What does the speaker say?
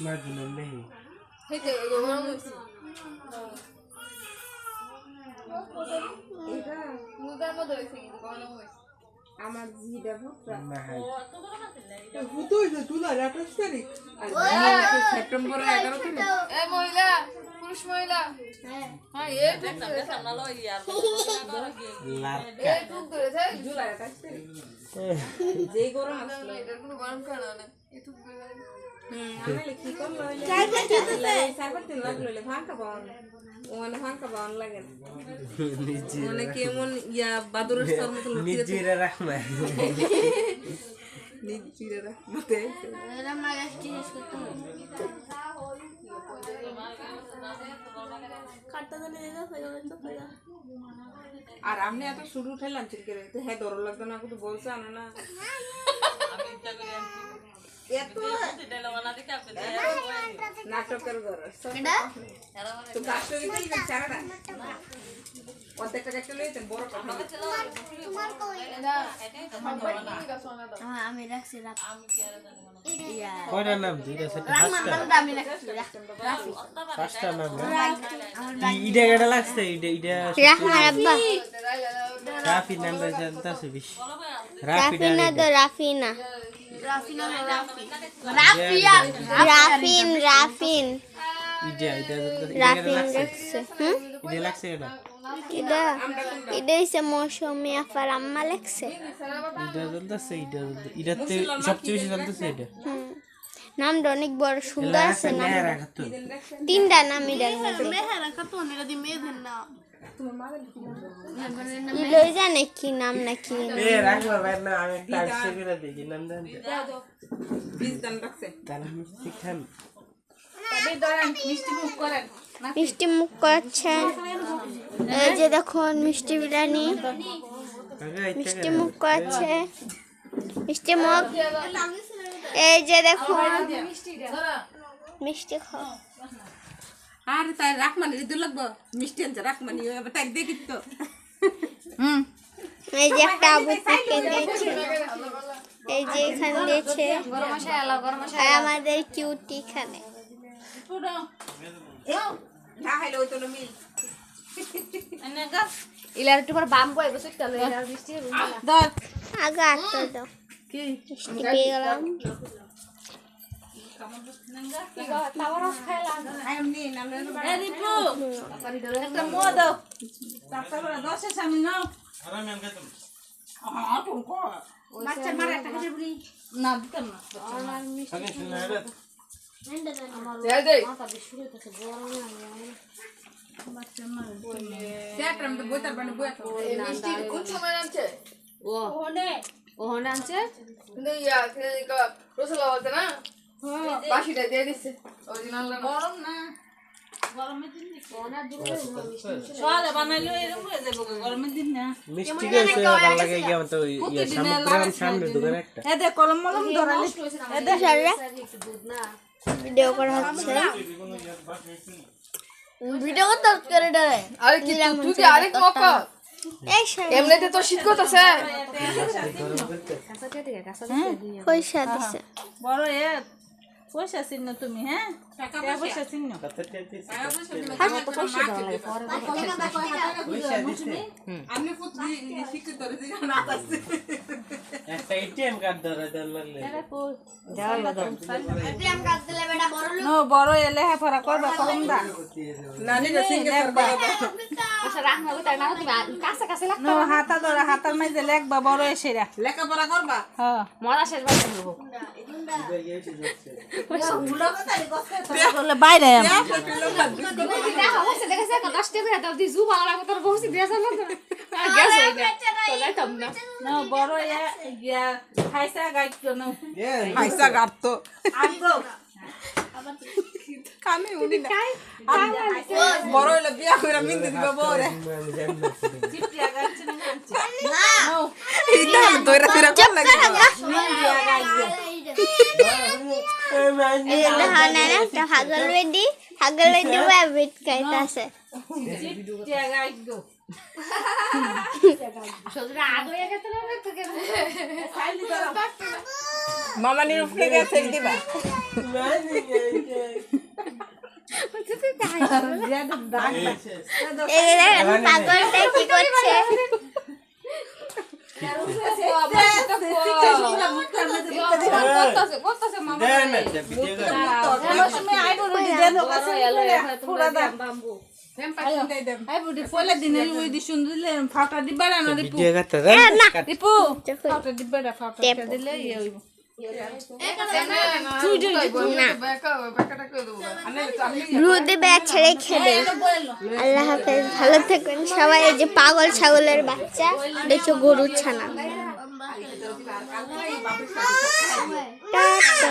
মাগুন নেই হেতে গরম হইছে এটা মুদার মধ্যে হইছে কিন্তু গরম হইছে আমার জিটা ভুতরা না হাই ভুতো হইছে তুলা 28 তারিখ আর সেপ্টেম্বরে 11 তারিখ এ মহিলা পুরুষ মহিলা হ্যাঁ এই লারকা টুক ধরেছে জুলাই 28 তারিখ যেই গরম আসলো এটা কোনো গরম কারণ না এই টুক ধরে আমি কি করলো সাইবার লাগলো ভাঙকা বান ওনে ভাঙকা বান লাগে মানে কেমন ইয়া বাদুরের সর মতো লুকিয়ে নিজেরা রাখমা নিজেরা রাখতে এরা মাগাস জিনিস করতে কাটতে দিলে দেখো ফেলা আর আমনে এত শুরু উঠাইলাম চিলকে তো হ্যাঁ ডর লাগতো না কিছু বলছে আনো না এত নাটকের ঘর এটা তো গাছটা দিতেই বেচারাটা অর্ধেকটা গাছটা লইতেন বড় কথা তোমার কই এটা আমি রাখছি রাখ ইয়া কয়টা নাম দুইটা সেটা পাঁচটা আমি রাখছি রাখি পাঁচটা নাম আমার ইডা গেটা লাগছে ইডা রাহমান আব্বা রাফি নাম রয়েছে তাছে বিশ রাফিনা তো রাফিনা রাফিনা রাফিয়া রাফিন ইডা রাফিন রাখছে ইডা লাগছে এটা এটা হচ্ছে মৌসুমি আফার আম্মা লাগছে ইডা চলতেছে ইডাতে সবচেয়ে বেশি চলতেছে এটা নামটা অনেক বড় সুন্দর আছে না মেয়ের রাখত তিনটা নাম এটার মধ্যে লই জানে কি নাম নাকি এ রাখবা ভাই না আমি একটা আইসে করে দেখি নাম দেন বীজ দান রাখছে তাহলে মিষ্টি খান মিষ্টি মুখ করছেন এই যে দেখুন মিষ্টি বিরিয়ানি মিষ্টি মুখ করছে মিষ্টি মুখ এই যে দেখুন মিষ্টি খাও আর তাই রাখমানি দিতে লাগবো মিষ্টি আনছে রাখমানি এবার তাই দেখি তো এই যে একটা আবু থেকে দিয়েছে এই যে এখানে দিয়েছে আর আমাদের কিউটি এখানে না খাইলে ওই তো মিল ইলার একটু পর বাম বই বসে চলে আর বৃষ্টি আগে আটটা দাও কি মিষ্টি পেয়ে গেলাম এমনি নালে একটা মোয়া দাও তারপরে 10 এর সামনে নাও হ্যাঁ তো কো বাচ্চা মারা একটা খাতে বুড়ি না দিতাম না সেটাম তো বইতার বানি বইতো মিষ্টি কোন সময় আনছে ওহনে আনছে কিন্তু রসলা বলতে না বাসিটা দিয়ে দিচ্ছে অরিজিনাল গরম না মিষ্টি গেছে ভালো লাগে কি আমার তো ইয়া সামনে দোকান একটা এ দে কলম মলম ধরালি এ দে ভিডিও করা হচ্ছে ভিডিও করতে করে ডরে আরে কি তুই কি আরেক মক্কা এই শাড়ি এমনিতে তো শীত করতেছে পয়সা দিছে বড় এ পয়সা চিহ্ন তুমি হ্যাঁ টাকা পয়সা চিহ্ন আমি পুত্র শিক্ষিত রে না আছে একটা এটিএম কার্ড ধরে দেন লাগলে এটিএম কার্ড দিলে বেটা বড় লোক নো বড় এলে পড়া করবা কলম দা নানি রে সিঙ্গে করবা আচ্ছা রাখনা কই তাই না তুমি কাছে কাছে লাগতো নো হাতা ধরা হাতার মাঝে লেখবা বড় এসেরা লেখাপড়া করবা হ্যাঁ মরা শেষ বাড়ি দেবো বলে বাইরে দেখেছে কষ্ট করে দাও দি জু বাংলা কথা বলছি দেশ না গ্যাস হই না তো যাইতাম না নো বড় ইয়া খাইসা গাইতো না খাইসা গাড়তো আমগো কানে উনি না বড় হইলো বিয়া কইরা মিন দিবা বড় চিপটিয়া গাইছে না নো এইটা দইরা ফিরা কোন লাগে মিন দিয়া গাইছে এই হানা না তো হাগল বেডি ওয়েট কাইতাছে চিপটিয়া গাইছো সজরা আগে গেছে না তো কে মামা নিরুফ থেকে দিবা এই দেখেন পাগলটা কি করছে ভিডিও করতে দেখো ব্লুতে ব্যাগ ছেড়ে খেলে আল্লাহ হাফেজ ভালো থাকুন সবাই এই যে পাগল ছাগলের বাচ্চা দেখছো গরুর ছানা টাটা।